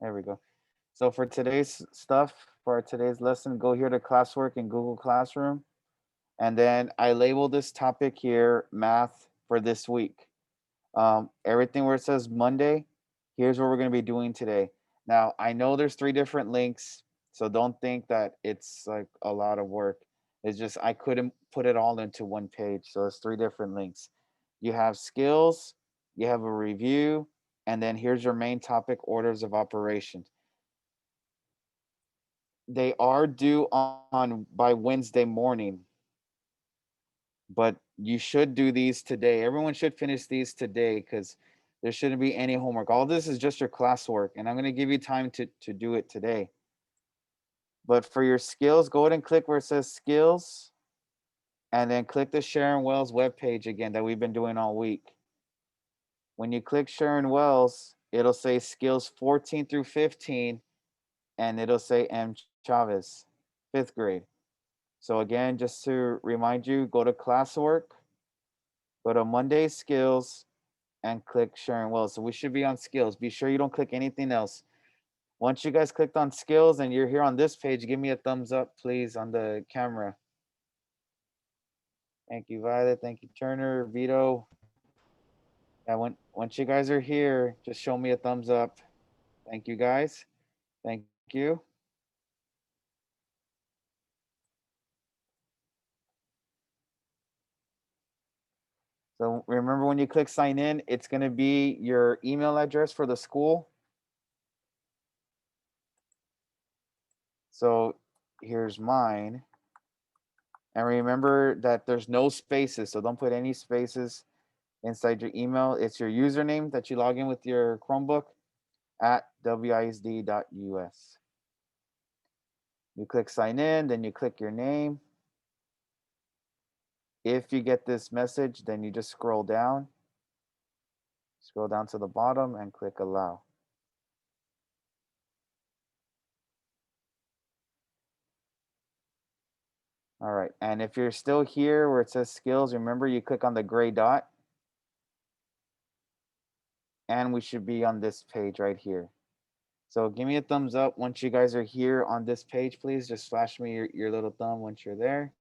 There we go. So for today's stuff, for today's lesson, go here to classwork in Google Classroom. And then I label this topic here, math for this week. Everything where it says Monday, here's what we're going to be doing today. Now, I know there's three different links, so don't think that it's like a lot of work. It's just I couldn't put it all into one page. So it's three different links. You have skills, you have a review, and then here's your main topic, orders of operations. They are due on by Wednesday morning, but you should do these today. Everyone should finish these today because there shouldn't be any homework. All this is just your classwork, and I'm going to give you time to do it today. But for your skills, go ahead and click where it says skills, and then click the Sharon Wells webpage again that we've been doing all week. When you click Sharon Wells, it'll say skills 14 through 15, and it'll say M. Chavez, fifth grade. So again, just to remind you, go to classwork, go to Monday skills, and click Sharon Wells. So we should be on skills. Be sure you don't click anything else. Once you guys clicked on skills and you're here on this page, give me a thumbs up, please, on the camera. Thank you, Violet. Thank you, Turner, Vito. Yeah, once you guys are here, just show me a thumbs up. Thank you, guys. Thank you. So remember when you click sign in, it's going to be your email address for the school. So here's mine. And remember that there's no spaces. So don't put any spaces inside your email. It's your username that you log in with your Chromebook at wisd.us. You click sign in, then you click your name. If you get this message, then you just scroll down to the bottom and click allow. All right, and if you're still here where it says skills, remember you click on the gray dot and we should be on this page right here. So give me a thumbs up once you guys are here on this page, please. Just flash me your little thumb once you're there.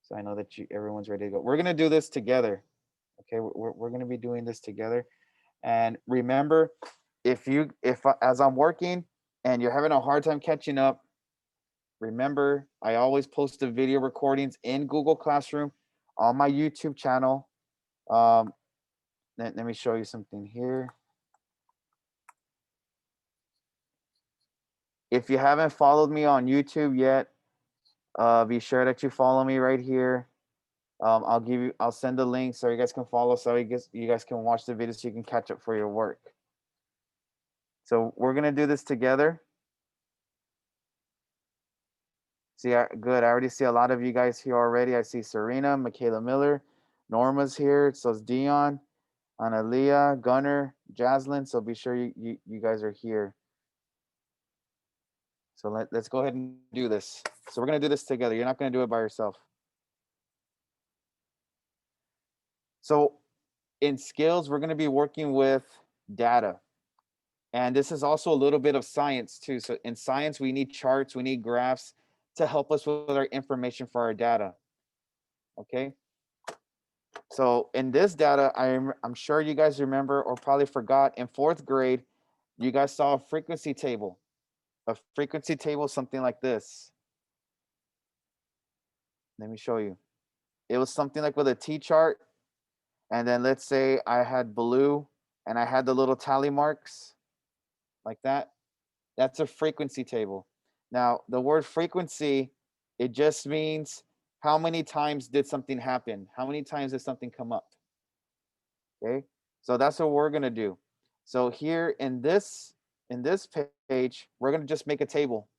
So I know that everyone's ready to go. We're gonna do this together. Okay, we're gonna be doing this together. And remember, if as I'm working and you're having a hard time catching up, remember I always post the video recordings in Google Classroom on my YouTube channel. Um, let me show you something here. If you haven't followed me on YouTube yet, be sure that you follow me right here. I'll send the link so you guys can follow, so you guys can watch the video so you can catch up for your work. So we're gonna do this together. See, good. I already see a lot of you guys here already. I see Serena, Michaela Miller, Norma's here. So is Dion, Analia, Gunner, Jaslyn. So be sure you guys are here. So let's go ahead and do this. So we're gonna do this together. You're not gonna do it by yourself. So in skills, we're gonna be working with data. And this is also a little bit of science too. So in science, we need charts, we need graphs to help us with our information for our data. Okay. So in this data, I'm sure you guys remember or probably forgot in fourth grade, you guys saw a frequency table. A frequency table, something like this. Let me show you. It was something like with a T-chart. And then let's say I had blue and I had the little tally marks like that. That's a frequency table. Now, the word frequency, it just means how many times did something happen? How many times did something come up? Okay, so that's what we're gonna do. So here in this page, we're gonna just make a table.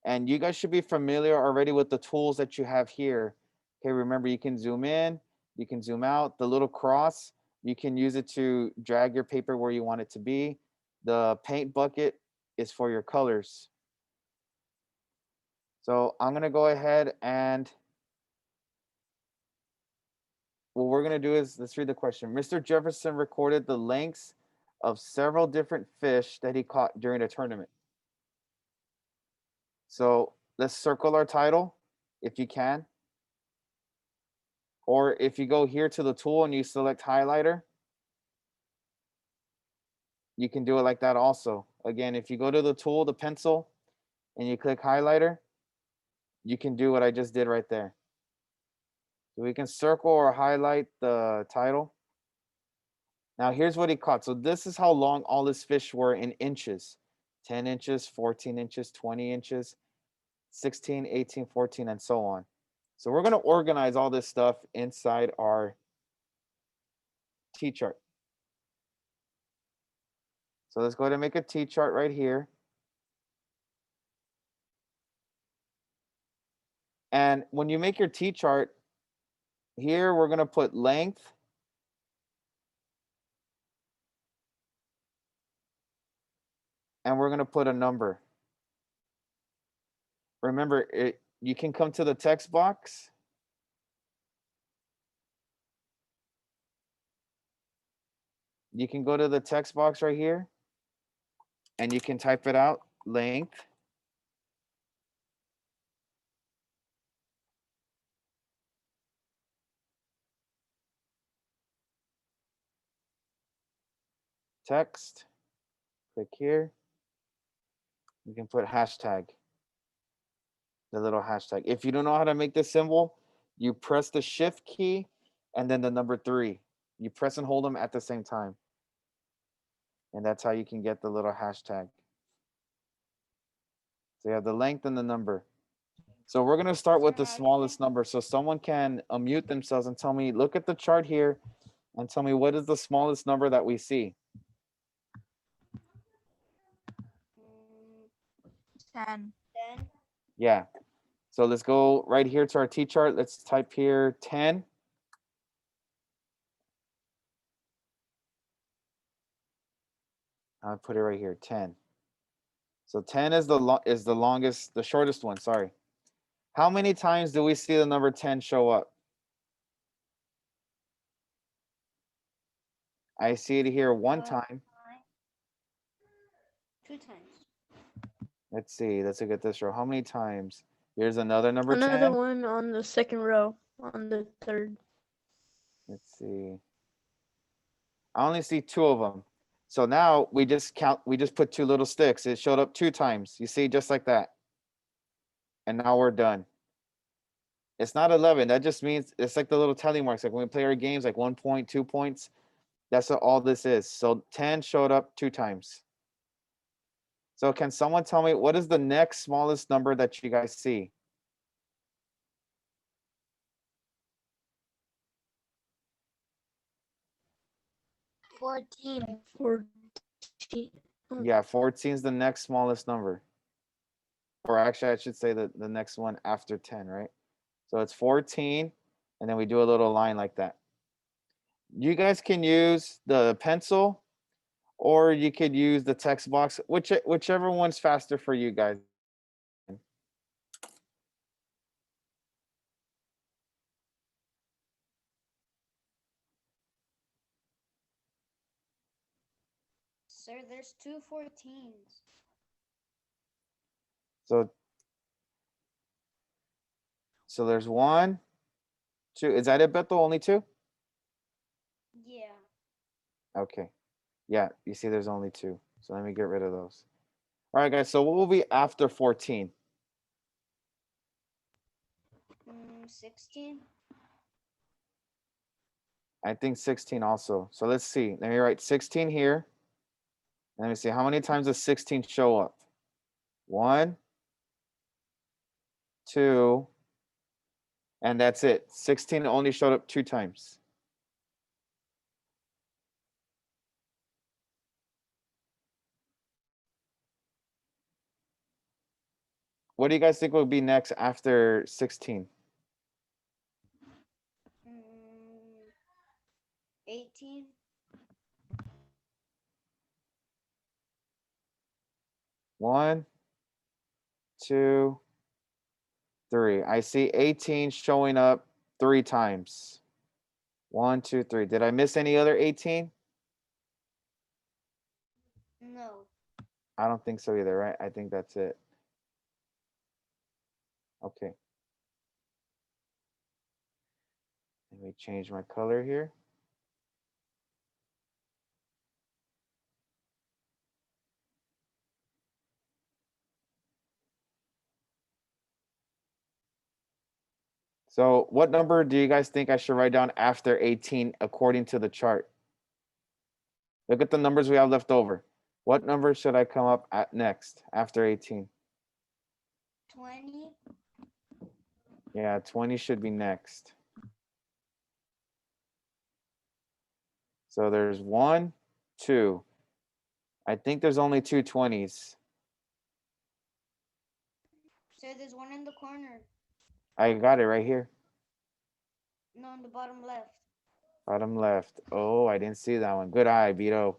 And you guys should be familiar already with the tools that you have here. Okay, remember you can zoom in, you can zoom out. The little cross, you can use it to drag your paper where you want it to be. The paint bucket is for your colors. So I'm gonna go ahead and what we're gonna do is let's read the question. Mr. Jefferson recorded the lengths of several different fish that he caught during a tournament. So let's circle our title if you can. Or if you go here to the tool and you select highlighter, you can do it like that also. Again, if you go to the tool, the pencil, and you click highlighter, you can do what I just did right there. So we can circle or highlight the title. Now here's what he caught. So this is how long all his fish were in inches. 10 inches, 14 inches, 20 inches, 16, 18, 14, and so on. So we're going to organize all this stuff inside our T-chart. So let's go ahead and make a T-chart right here. And when you make your T-chart, here we're going to put length. And we're going to put a number. Remember, you can come to the text box. You can go to the text box right here. And you can type it out, length. Text, click here. You can put hashtag, the little hashtag. If you don't know how to make this symbol, you press the shift key and then the number 3. You press and hold them at the same time. And that's how you can get the little hashtag. So you have the length and the number. So we're going to start with the smallest number. So someone can unmute themselves and tell me, look at the chart here and tell me what is the smallest number that we see? 10. Yeah. So let's go right here to our T-chart. Let's type here 10. I'll put it right here, 10. So 10 is the longest, the shortest one, sorry. How many times do we see the number 10 show up? I see it here one time. 2 times. Let's see, let's look at this row. How many times? Here's another number 10. Another one on the second row, on the third. Let's see. I only see 2 of them. So now we just put 2 little sticks. It showed up 2 times. You see, just like that. And now we're done. It's not 11. That just means it's like the little tally marks. Like when we play our games, like 1 point, 2 points. That's what all this is. So 10 showed up 2 times. So can someone tell me what is the next smallest number that you guys see? 14. 14. Yeah, 14 is the next smallest number. Or actually, I should say the next one after 10, right? So it's 14, and then we do a little line like that. You guys can use the pencil, or you could use the text box, whichever one's faster for you guys. Sir, there's 2 14s. So there's 1, 2. Is that it, Beto? Only 2? Yeah. Okay. Yeah, you see there's only 2. So let me get rid of those. All right, guys. So what will be after 14? 16. I think 16 also. So let's see. Let me write 16 here. Let me see. How many times does 16 show up? 1, 2, and that's it. 16 only showed up 2 times. What do you guys think will be next after 16? 18. 1, 2, 3. I see 18 showing up 3 times. 1, 2, 3. Did I miss any other 18? No. I don't think so either, right? I think that's it. Okay. Let me change my color here. So what number do you guys think I should write down after 18 according to the chart? Look at the numbers we have left over. What number should I come up at next after 18? 20. Yeah, 20 should be next. So there's one, two. I think there's only two 20s. Sir, there's one in the corner. I got it right here. No, on the bottom left. Bottom left. Oh, I didn't see that one. Good eye, Vito.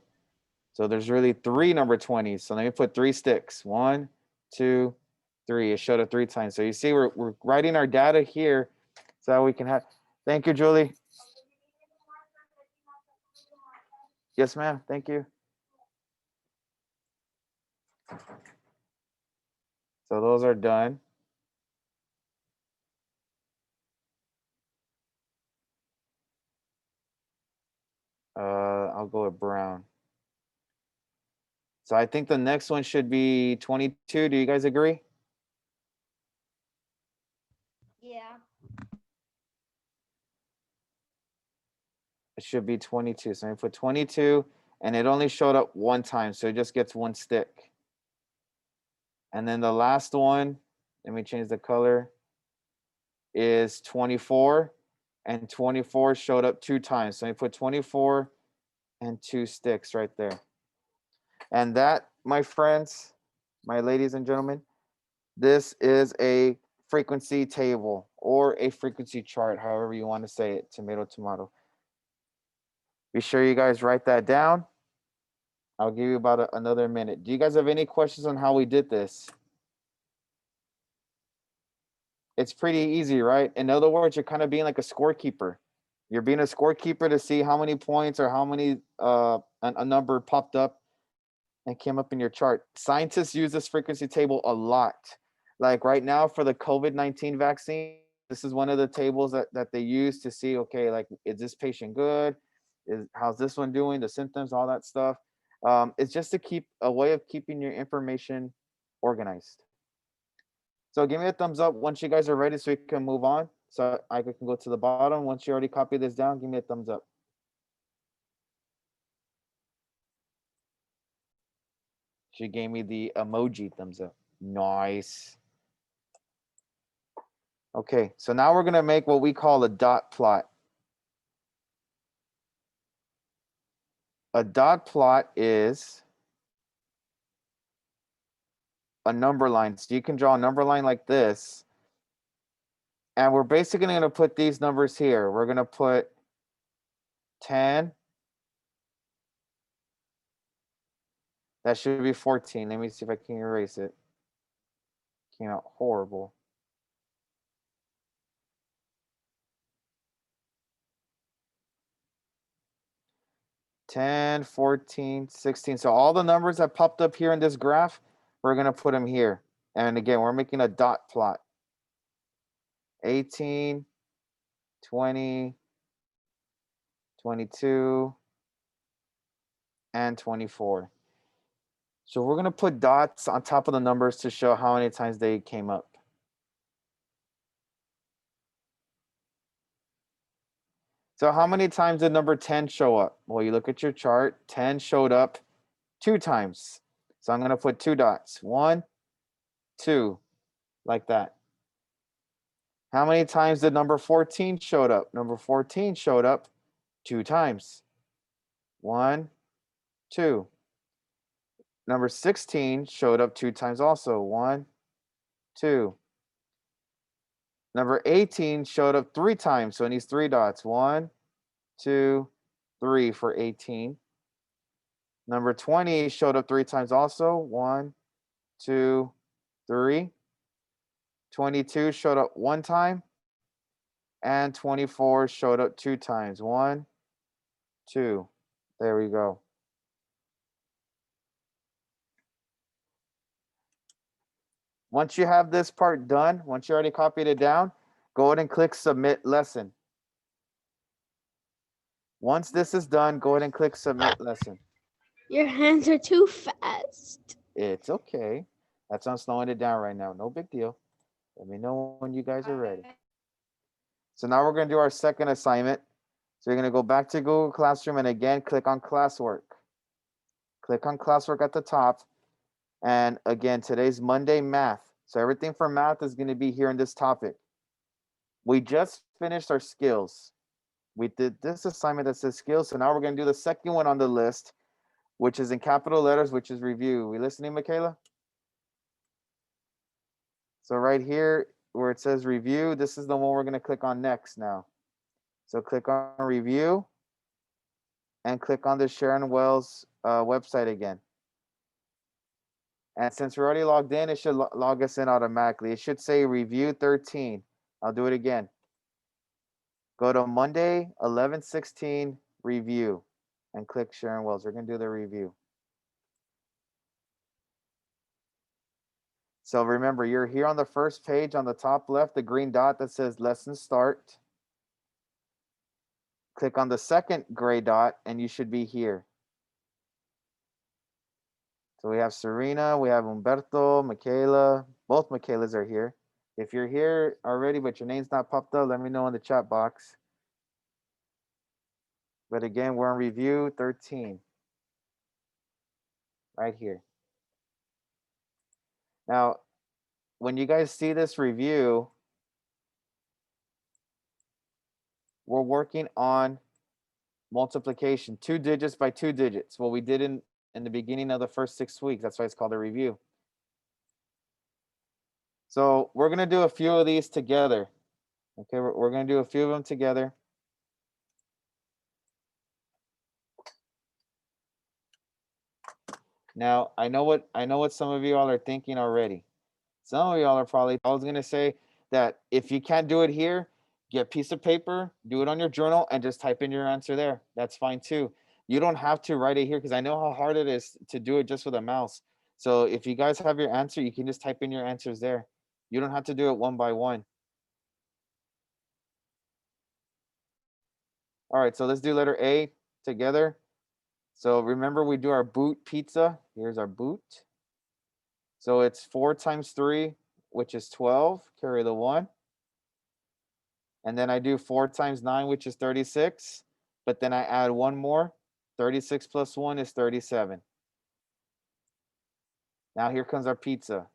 So there's really three number 20s. So let me put three sticks. One, two, three. It showed up three times. So you see, we're writing our data here so that we can have. Thank you, Julie. Yes, ma'am. Thank you. So those are done. I'll go with brown. So I think the next one should be 22. Do you guys agree? Yeah. It should be 22. So I put 22 and it only showed up one time. So it just gets one stick. And then the last one, let me change the color, is 24. And 24 showed up two times. So I put 24 and two sticks right there. And that, my friends, my ladies and gentlemen, this is a frequency table or a frequency chart, however you want to say it, tomato, tomato. Be sure you guys write that down. I'll give you about another minute. Do you guys have any questions on how we did this? It's pretty easy, right? In other words, you're kind of being like a scorekeeper. You're being a scorekeeper to see how many points or how many a number popped up and came up in your chart. Scientists use this frequency table a lot. Like right now for the COVID-19 vaccine, this is one of the tables that they use to see, okay, like, is this patient good? How's this one doing? The symptoms, all that stuff. It's just to keep a way of keeping your information organized. So give me a thumbs up once you guys are ready so we can move on. So I can go to the bottom. Once you already copied this down, give me a thumbs up. She gave me the emoji thumbs up. Nice. Okay, so now we're gonna make what we call a dot plot. A dot plot is a number line. So you can draw a number line like this. And we're basically gonna put these numbers here. We're gonna put 10. That should be 14. Let me see if I can erase it. Came out horrible. 10, 14, 16. So all the numbers that popped up here in this graph, we're going to put them here. And again, we're making a dot plot. 18, 20, 22, and 24. So we're going to put dots on top of the numbers to show how many times they came up. So how many times did number 10 show up? Well, you look at your chart, 10 showed up two times. So I'm going to put two dots. 1, 2, like that. How many times did number 14 showed up? Number 14 showed up two times. 1, 2. Number 16 showed up two times also. 1, 2. Number 18 showed up three times. So it needs three dots. 1, 2, 3 for 18. Number 20 showed up three times also. 1, 2, 3. 22 showed up one time. And 24 showed up two times. 1, 2. There we go. Once you have this part done, once you already copied it down, go ahead and click submit lesson. Once this is done, go ahead and click submit lesson. Your hands are too fast. It's okay. That's why I'm slowing it down right now. No big deal. Let me know when you guys are ready. So now we're going to do our second assignment. So you're going to go back to Google Classroom and again, click on classwork. Click on classwork at the top. And again, today's Monday math. So everything for math is going to be here in this topic. We just finished our skills. We did this assignment that says skills. So now we're going to do the second one on the list, which is in capital letters, which is review. We listening, Michaela? So right here where it says review, this is the one we're going to click on next now. So click on review and click on the Sharon Wells website again. And since we're already logged in, it should log us in automatically. It should say review 13. I'll do it again. Go to Monday, 11/16 review and click Sharon Wells. We're going to do the review. So remember, you're here on the first page on the top left, the green dot that says lesson start. Click on the second gray dot and you should be here. So we have Serena, we have Humberto, Michaela. Both Michaelas are here. If you're here already, but your name's not popped up, let me know in the chat box. But again, we're on review 13. Right here. Now, when you guys see this review, we're working on multiplication, 2 digits by 2 digits. What we did in the beginning of the first 6 weeks. That's why it's called a review. So we're going to do a few of these together. Okay, we're going to do a few of them together. Now, I know what some of you all are thinking already. Some of y'all are probably, I was going to say that if you can't do it here, get a piece of paper, do it on your journal, and just type in your answer there. That's fine too. You don't have to write it here because I know how hard it is to do it just with a mouse. So if you guys have your answer, you can just type in your answers there. You don't have to do it one by one. All right, so let's do letter A together. So remember, we do our boot pizza. Here's our boot. So it's 4 times 3, which is 12. Carry the 1. And then I do 4 times 9, which is 36. But then I add one more. 36 plus 1 is 37. Now here comes our pizza.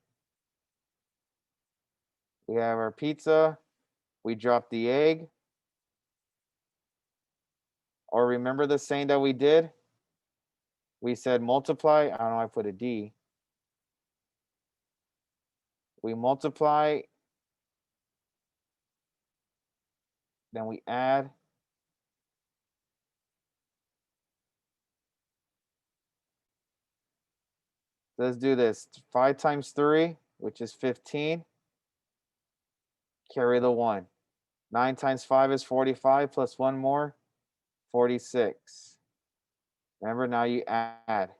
We have our pizza. We drop the egg. Or remember the saying that we did? We said multiply. I don't know, I put a D. We multiply. Then we add. Let's do this. 5 times 3, which is 15. Carry the 1. 9 times 5 is 45 plus 1 more, 46. Remember, now you add.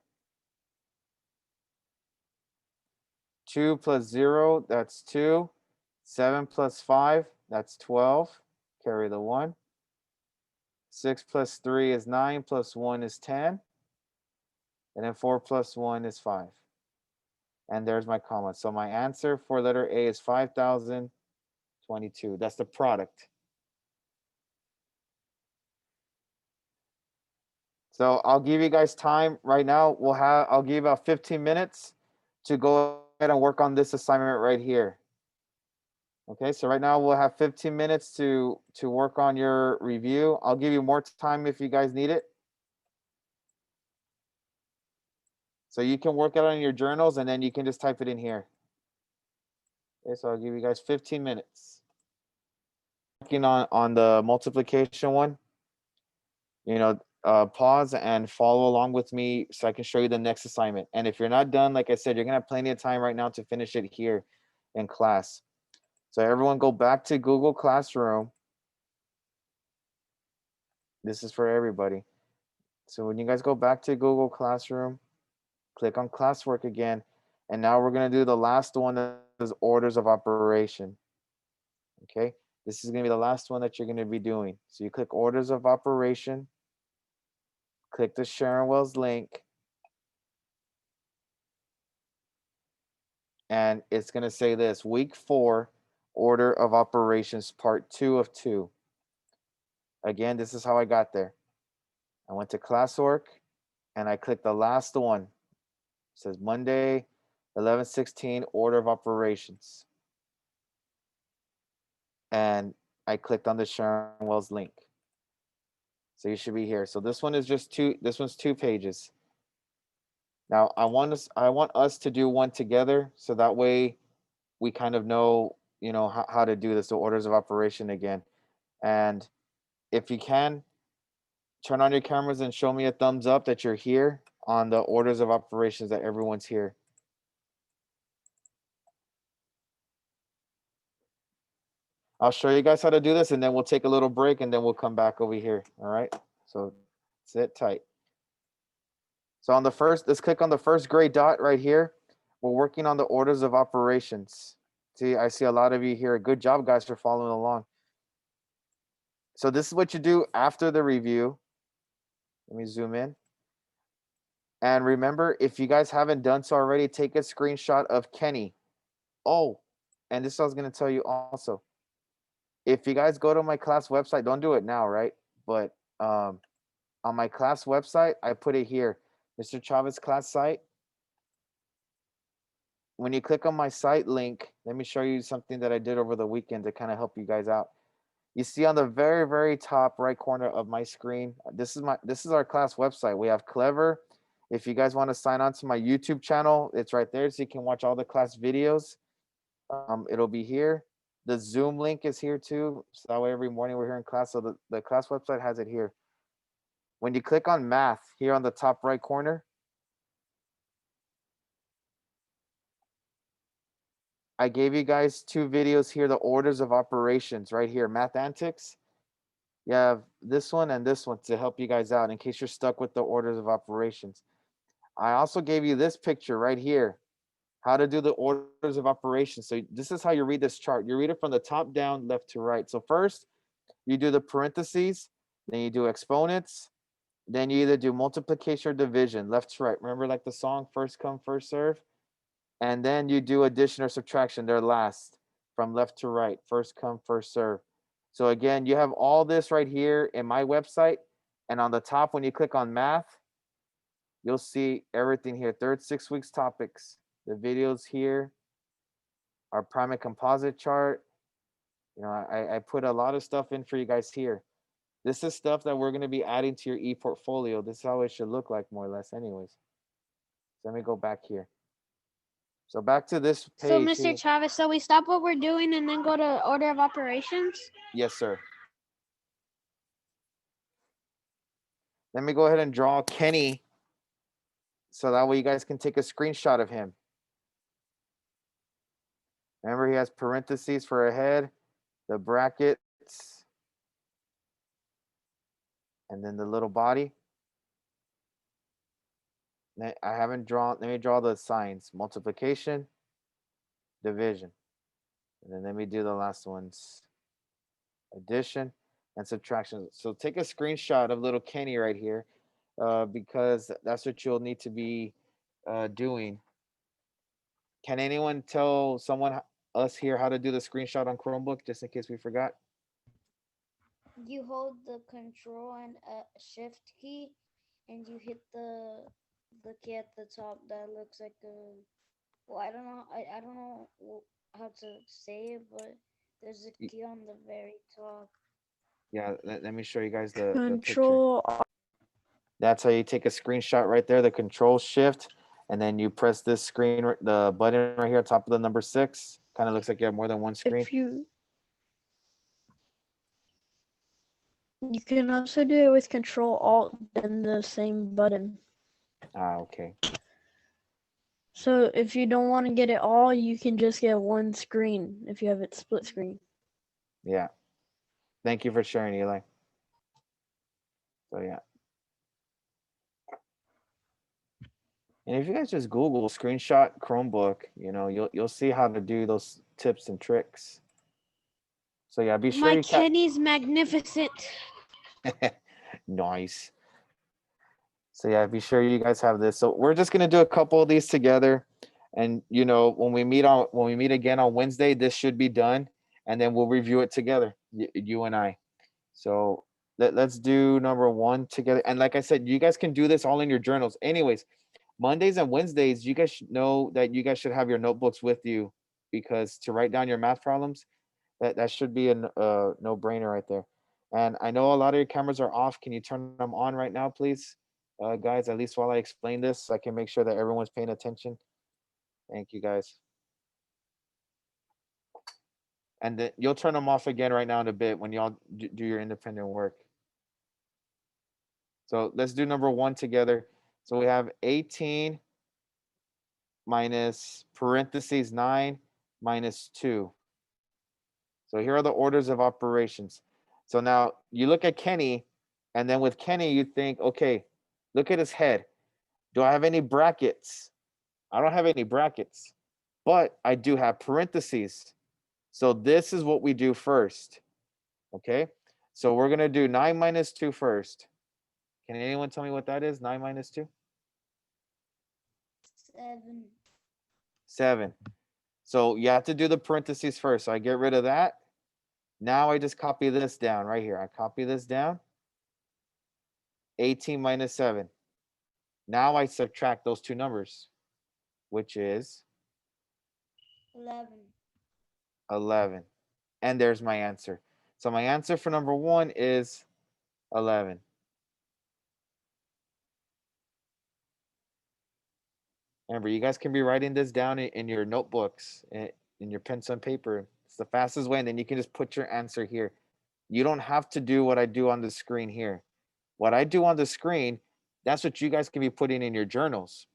2 plus 0, that's 2. 7 plus 5, that's 12. Carry the 1. 6 plus 3 is 9, plus 1 is 10. And then 4 plus 1 is 5. And there's my comma. So my answer for letter A is 5,022. That's the product. So I'll give you guys time right now. I'll give you about 15 minutes to go ahead and work on this assignment right here. Okay, so right now we'll have 15 minutes to work on your review. I'll give you more time if you guys need it. So you can work it on your journals and then you can just type it in here. Okay, so I'll give you guys 15 minutes. Working on the multiplication one, pause and follow along with me so I can show you the next assignment. And if you're not done, like I said, you're gonna have plenty of time right now to finish it here in class. So everyone go back to Google Classroom. This is for everybody. So when you guys go back to Google Classroom, click on classwork again. And now we're gonna do the last one orders of operation. Okay, this is going to be the last one that you're going to be doing. So you click orders of operation, click the Sharon Wells link, and it's going to say this: week 4, order of operations, part 2 of 2. Again, this is how I got there. I went to classwork and I clicked the last one. It says Monday, 11/16, order of operations. And I clicked on the Sharon Wells link. So you should be here. So this one is just this one's 2 pages. Now I want us to do one together so that way we kind of know, how to do this, the orders of operation again. And if you can, turn on your cameras and show me a thumbs up that you're here on the orders of operations, that everyone's here. I'll show you guys how to do this and then we'll take a little break and then we'll come back over here. All right. So sit tight. So let's click on the first gray dot right here. We're working on the orders of operations. See, I see a lot of you here. Good job, guys, for following along. So this is what you do after the review. Let me zoom in. And remember, if you guys haven't done so already, take a screenshot of Kenny. Oh, and this I was going to tell you also. If you guys go to my class website, don't do it now, right? But on my class website, I put it here, Mr. Chavez class site. When you click on my site link, let me show you something that I did over the weekend to kind of help you guys out. You see on the very, very top right corner of my screen, this is our class website. We have Clever. If you guys want to sign on to my YouTube channel, it's right there, so you can watch all the class videos. It'll be here. The Zoom link is here too, so that way every morning we're here in class. So the class website has it here. When you click on math here on the top right corner, I gave you guys 2 videos here, the orders of operations right here, Math Antics. You have this one and this one to help you guys out in case you're stuck with the orders of operations. I also gave you this picture right here, how to do the orders of operations. So this is how you read this chart. You read it from the top down, left to right. So first, you do the parentheses, then you do exponents, then you either do multiplication or division, left to right. Remember, like the song, first come, first serve? And then you do addition or subtraction, they're last, from left to right, first come, first serve. So again, you have all this right here in my website. And on the top, when you click on math, you'll see everything here. Third 6 weeks topics, the videos here, our prime and composite chart. I put a lot of stuff in for you guys here. This is stuff that we're going to be adding to your e-portfolio. This is how it should look like, more or less, anyways. So let me go back here. So back to this So, page Mr. here. Chavez, so we stop what we're doing and then go to order of operations? Yes, sir. Let me go ahead and draw Kenny so that way you guys can take a screenshot of him. Remember, he has parentheses for a head, the brackets, and then the little body. I haven't drawn, let me draw the signs, multiplication, division. And then let me do the last ones, addition and subtraction. So take a screenshot of little Kenny right here, because that's what you'll need to be doing. Can anyone tell us here how to do the screenshot on Chromebook, just in case we forgot? You hold the control and shift key, and you hit the key at the top that looks like a. Well, I don't know how to say it, but there's a key on the very top. Yeah, let me show you guys the picture. Control. That's how you take a screenshot right there, the control shift, and then you press this screen, the button right here, top of the number 6. Kind of looks like you have more than one screen. You can also do it with Control Alt, then the same button. Okay. So if you don't want to get it all, you can just get one screen if you have it split screen. Yeah. Thank you for sharing, Eli. So yeah. And if you guys just Google screenshot Chromebook, you'll see how to do those tips and tricks. So yeah, be sure My you Kenny's magnificent. nice. So yeah, be sure you guys have this. So we're just gonna do a couple of these together, and when we meet again on Wednesday, this should be done, and then we'll review it together, you and I. So let's do number one together. And like I said, you guys can do this all in your journals. Anyways, Mondays and Wednesdays, you guys should know that you guys should have your notebooks with you because to write down your math problems, that should be a no brainer right there. And I know a lot of your cameras are off. Can you turn them on right now, please, guys? At least while I explain this, so I can make sure that everyone's paying attention. Thank you, guys. And then you'll turn them off again right now in a bit when y'all do your independent work. So let's do number one together. So we have 18 minus parentheses 9 minus 2. So here are the orders of operations. So now you look at Kenny, and then with Kenny, you think, okay, look at his head. Do I have any brackets? I don't have any brackets, but I do have parentheses. So this is what we do first. Okay. So we're going to do 9 minus 2 first. Can anyone tell me what that is? 9 minus 2? 7. 7. So you have to do the parentheses first. So I get rid of that. Now I just copy this down right here. I copy this down. 18 minus 7. Now I subtract those two numbers, which is 11. 11. And there's my answer. So my answer for number one is 11. Remember, you guys can be writing this down in your notebooks, in your pencil and paper. It's the fastest way. And then you can just put your answer here. You don't have to do what I do on the screen here. What I do on the screen, that's what you guys can be putting in your journals.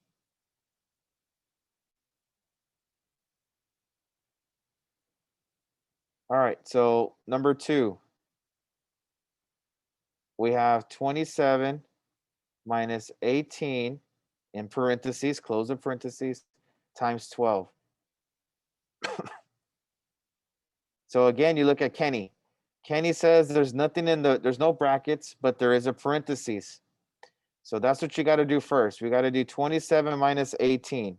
All right, so number two, we have 27 minus 18 in parentheses, close the parentheses, times 12. So again, you look at Kenny. Kenny says there's no brackets, but there is a parentheses. So that's what you got to do first. We got to do 27 minus 18.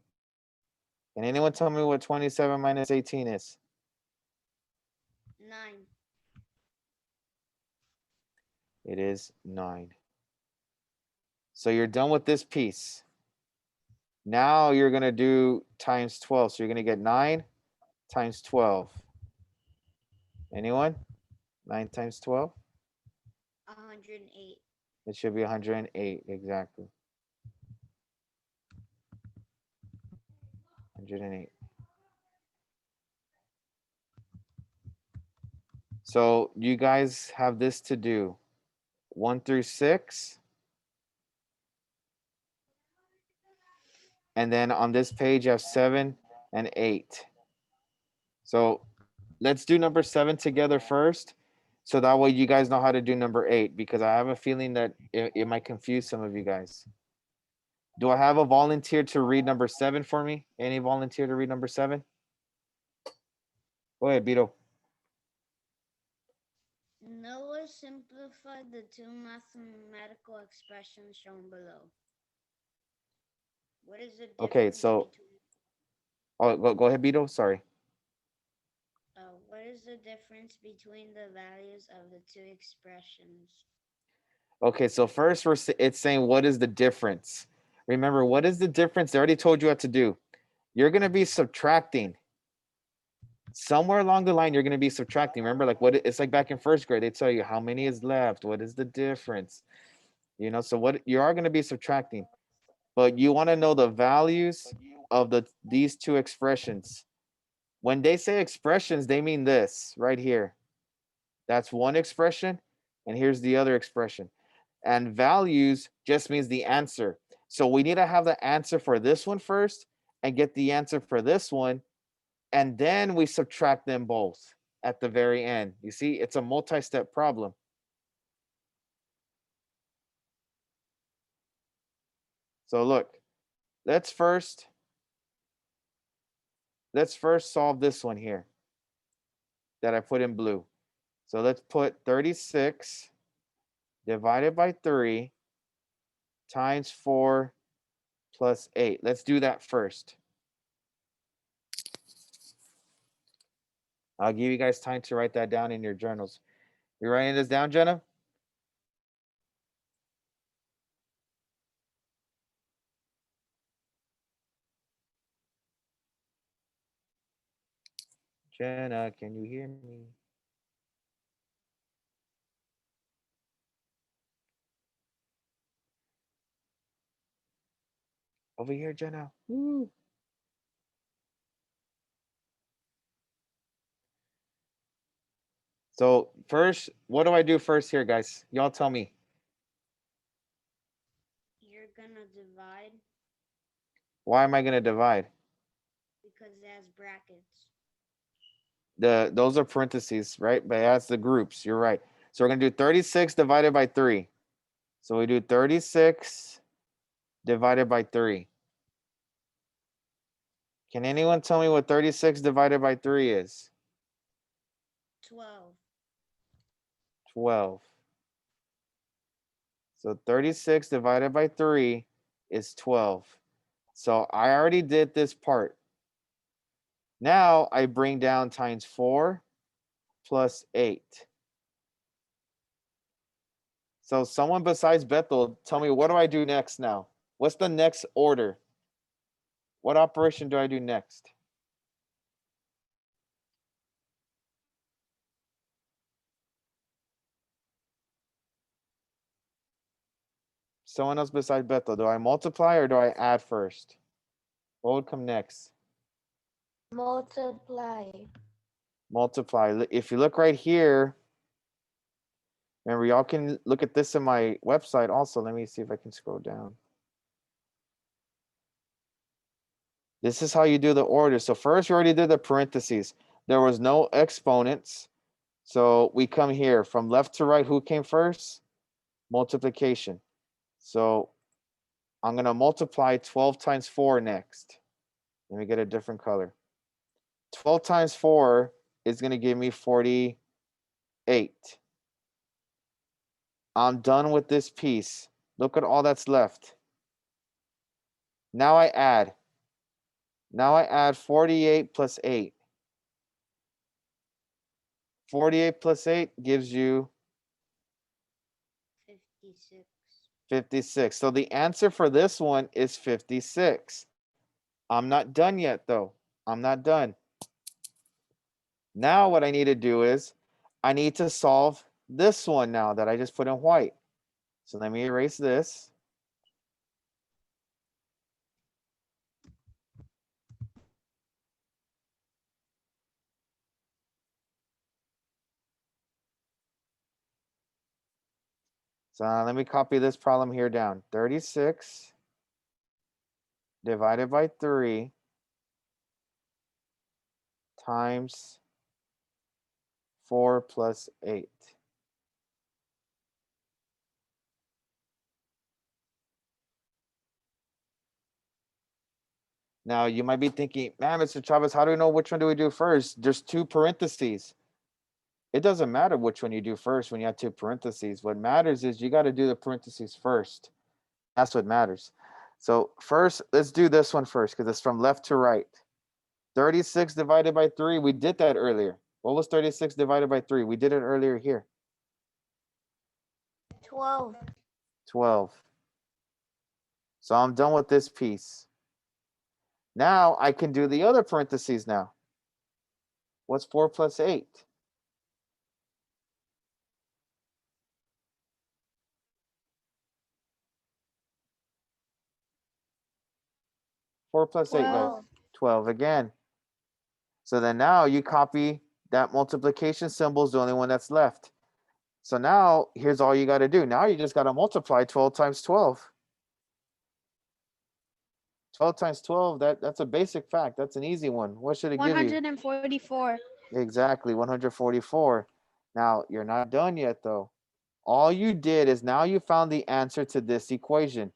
Can anyone tell me what 27 minus 18 is? 9. It is 9. So you're done with this piece. Now you're going to do times 12. So you're going to get 9 times 12. Anyone? 9 times 12? 108. It should be 108, exactly. 108. So you guys have this to do. 1 through 6. And then on this page, you have 7 and 8. So let's do number 7 together first. So that way you guys know how to do number 8, because I have a feeling that it might confuse some of you guys. Do I have a volunteer to read number 7 for me? Any volunteer to read number 7? Go ahead, Beto. Noah simplified the two mathematical expressions shown below. What is the Okay, difference so between go ahead, Beto. Sorry. what is the difference between the values of the two expressions? Okay, so first it's saying what is the difference? Remember, what is the difference? They already told you what to do. You're going to be subtracting. Somewhere along the line, you're going to be subtracting. Remember, like it's like back in first grade, they tell you how many is left, what is the difference? So what you are going to be subtracting, but you want to know the values of these two expressions. When they say expressions, they mean this right here. That's one expression, and here's the other expression. And values just means the answer. So we need to have the answer for this one first and get the answer for this one, and then we subtract them both at the very end. You see, it's a multi-step problem. So look, let's first solve this one here that I put in blue. So let's put 36 divided by 3 times 4 plus 8. Let's do that first. I'll give you guys time to write that down in your journals. You writing this down, Jenna? Jenna, can you hear me? Over here, Jenna. Woo. So first, what do I do first here, guys? Y'all tell me. You're gonna divide Why am I gonna divide? because it has brackets. Those are parentheses, right? But that's the groups. You're right. So we're gonna do 36 divided by 3. So we do 36 divided by 3. Can anyone tell me what 36 divided by 3 is? 12. 12. So 36 divided by 3 is 12. So I already did this part. Now I bring down times 4 plus 8. So someone besides Bethel, tell me, what do I do next now? What's the next order? What operation do I do next? Someone else besides Bethel, do I multiply or do I add first? What would come next? Multiply. Multiply. If you look right here, remember, y'all can look at this in my website also. Let me see if I can scroll down. This is how you do the order. So first, we already did the parentheses. There was no exponents. So we come here from left to right. Who came first? Multiplication. So I'm going to multiply 12 times 4 next. Let me get a different color. 12 times 4 is going to give me 48. I'm done with this piece. Look at all that's left. Now I add. Now I add 48 plus 8. 48 plus 8 gives you 56. 56. So the answer for this one is 56. I'm not done yet, though. I'm not done. Now what I need to do is I need to solve this one now that I just put in white. So let me erase this. So let me copy this problem here down. 36 divided by 3 times 4 plus 8. Now you might be thinking, man, Mr. Chavez, how do we know which one do we do first? There's 2 parentheses. It doesn't matter which one you do first when you have 2 parentheses. What matters is you got to do the parentheses first. That's what matters. So first, let's do this one first because it's from left to right. 36 divided by 3, we did that earlier. What was 36 divided by 3? We did it earlier here. 12. 12. So I'm done with this piece. Now I can do the other parentheses now. What's 4 plus 8? 4 plus 8, guys. 12. 12 again. So then now you copy that multiplication symbol is the only one that's left. So now here's all you got to do. Now you just got to multiply 12 times 12. 12 times 12, that's a basic fact. That's an easy one. What should it give you? 144. Exactly, 144. Now, you're not done yet, though. All you did is now you found the answer to this equation.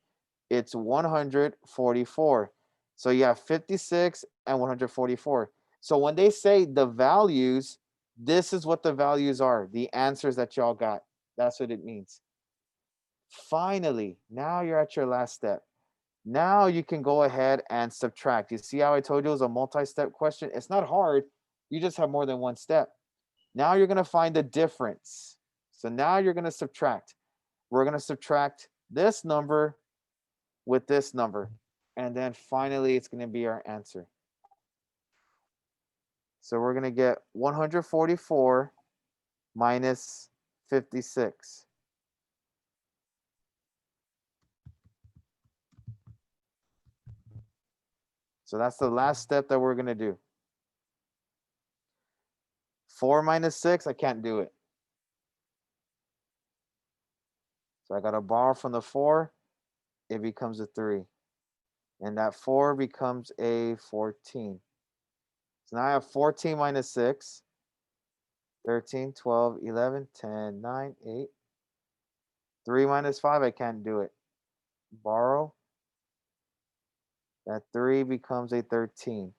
It's 144. So you have 56 and 144. So when they say the values, this is what the values are, the answers that y'all got. That's what it means. Finally, now you're at your last step. Now you can go ahead and subtract. You see how I told you it was a multi-step question? It's not hard. You just have more than one step. Now you're going to find the difference. So now you're going to subtract. We're going to subtract this number with this number. And then finally, it's going to be our answer. So we're going to get 144 minus 56. So that's the last step that we're going to do. 4 minus 6, I can't do it. So I got to borrow from the 4. It becomes a 3. And that 4 becomes a 14. So now I have 14 minus 6. 13, 12, 11, 10, 9, 8. 3 minus 5, I can't do it. Borrow. That 3 becomes a 13.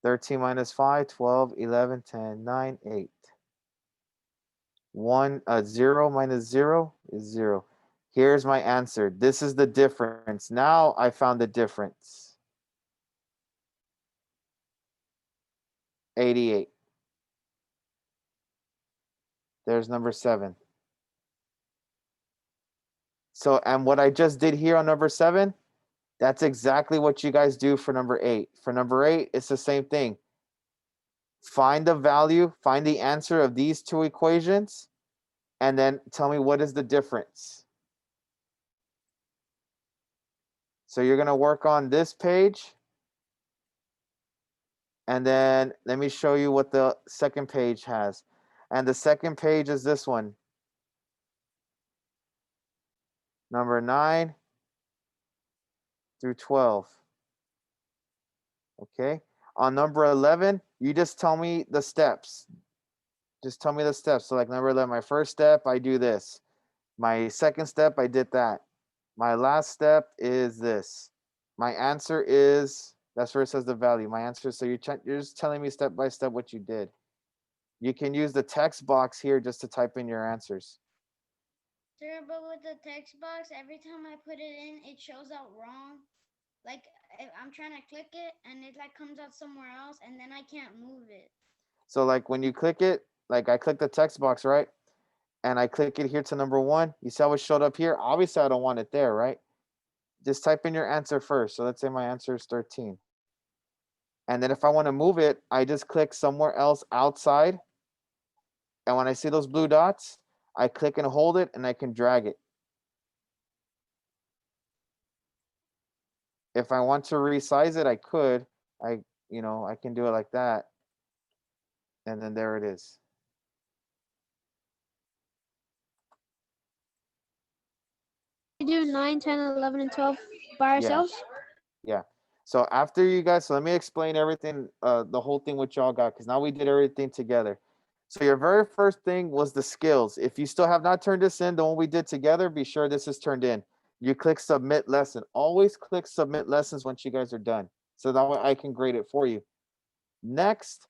13 minus 5, 12, 11, 10, 9, 8. 0 minus 0 is 0. Here's my answer. This is the difference. Now I found the difference. 88. There's number 7. So, and what I just did here on number 7, that's exactly what you guys do for number 8. For number 8, it's the same thing. Find the value, find the answer of these two equations, and then tell me what is the difference. So you're going to work on this page. And then let me show you what the second page has. And the second page is this one. Number 9 through 12. Okay. On number 11, you just tell me the steps. Just tell me the steps. So like number 11, my first step, I do this. My second step, I did that. My last step is this. My answer is, that's where it says the value. My answer, so you're just telling me step by step what you did. You can use the text box here just to type in your answers. Sir, but with the text box, every time I put it in, it shows out wrong. Like if I'm trying to click it and it like comes out somewhere else, and then I can't move it. So like when you click it, like I click the text box, right? And I click it here to number 1. You see how it showed up here? Obviously, I don't want it there, right? Just type in your answer first. So let's say my answer is 13. And then if I want to move it, I just click somewhere else outside. And when I see those blue dots, I click and hold it and I can drag it. If I want to resize it, I could. I can do it like that. And then there it is. We do 9, 10, 11, and 12 by Yeah. ourselves. Yeah. So after you guys, so let me explain everything, the whole thing what y'all got, because now we did everything together. So your very first thing was the skills. If you still have not turned this in, the one we did together, be sure this is turned in. You click submit lesson. Always click submit lessons once you guys are done. So that way I can grade it for you. Next,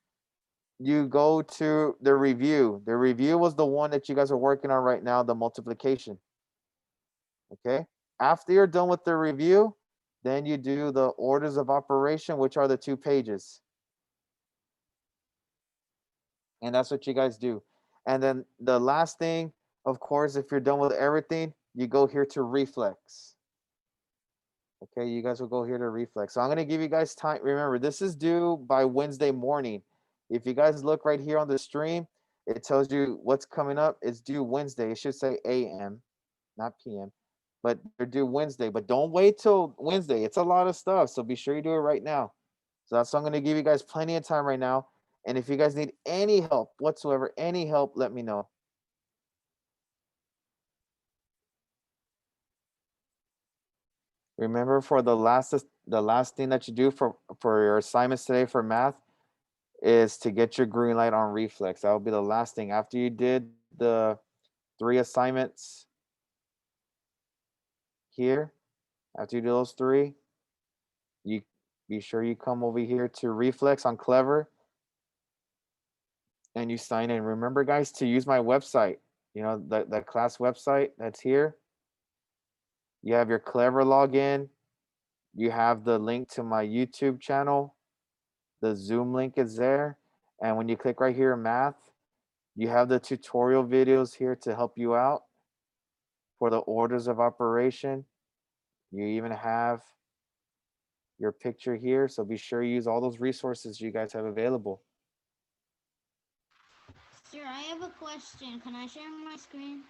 you go to the review. The review was the one that you guys are working on right now, the multiplication. Okay. After you're done with the review, then you do the orders of operation, which are the 2 pages. And that's what you guys do. And then the last thing, of course, if you're done with everything, you go here to reflex. Okay, you guys will go here to reflex. So I'm going to give you guys time. Remember, this is due by Wednesday morning. If you guys look right here on the stream, it tells you what's coming up. It's due Wednesday. It should say AM, not PM, but they're due Wednesday. But don't wait till Wednesday. It's a lot of stuff. So be sure you do it right now. So that's why I'm going to give you guys plenty of time right now. And if you guys need any help whatsoever, any help, let me know. Remember, for the last thing that you do for your assignments today for math is to get your green light on reflex. That will be the last thing after you did the 3 assignments here. After you do those three, you be sure you come over here to Reflex on Clever and you sign in. Remember, guys, to use my website. You know, that class website that's here. You have your Clever login. You have the link to my YouTube channel. The Zoom link is there. And when you click right here, math, you have the tutorial videos here to help you out for the orders of operation. You even have your picture here. So be sure you use all those resources you guys have available. Sir, I have a question. Can I share my screen?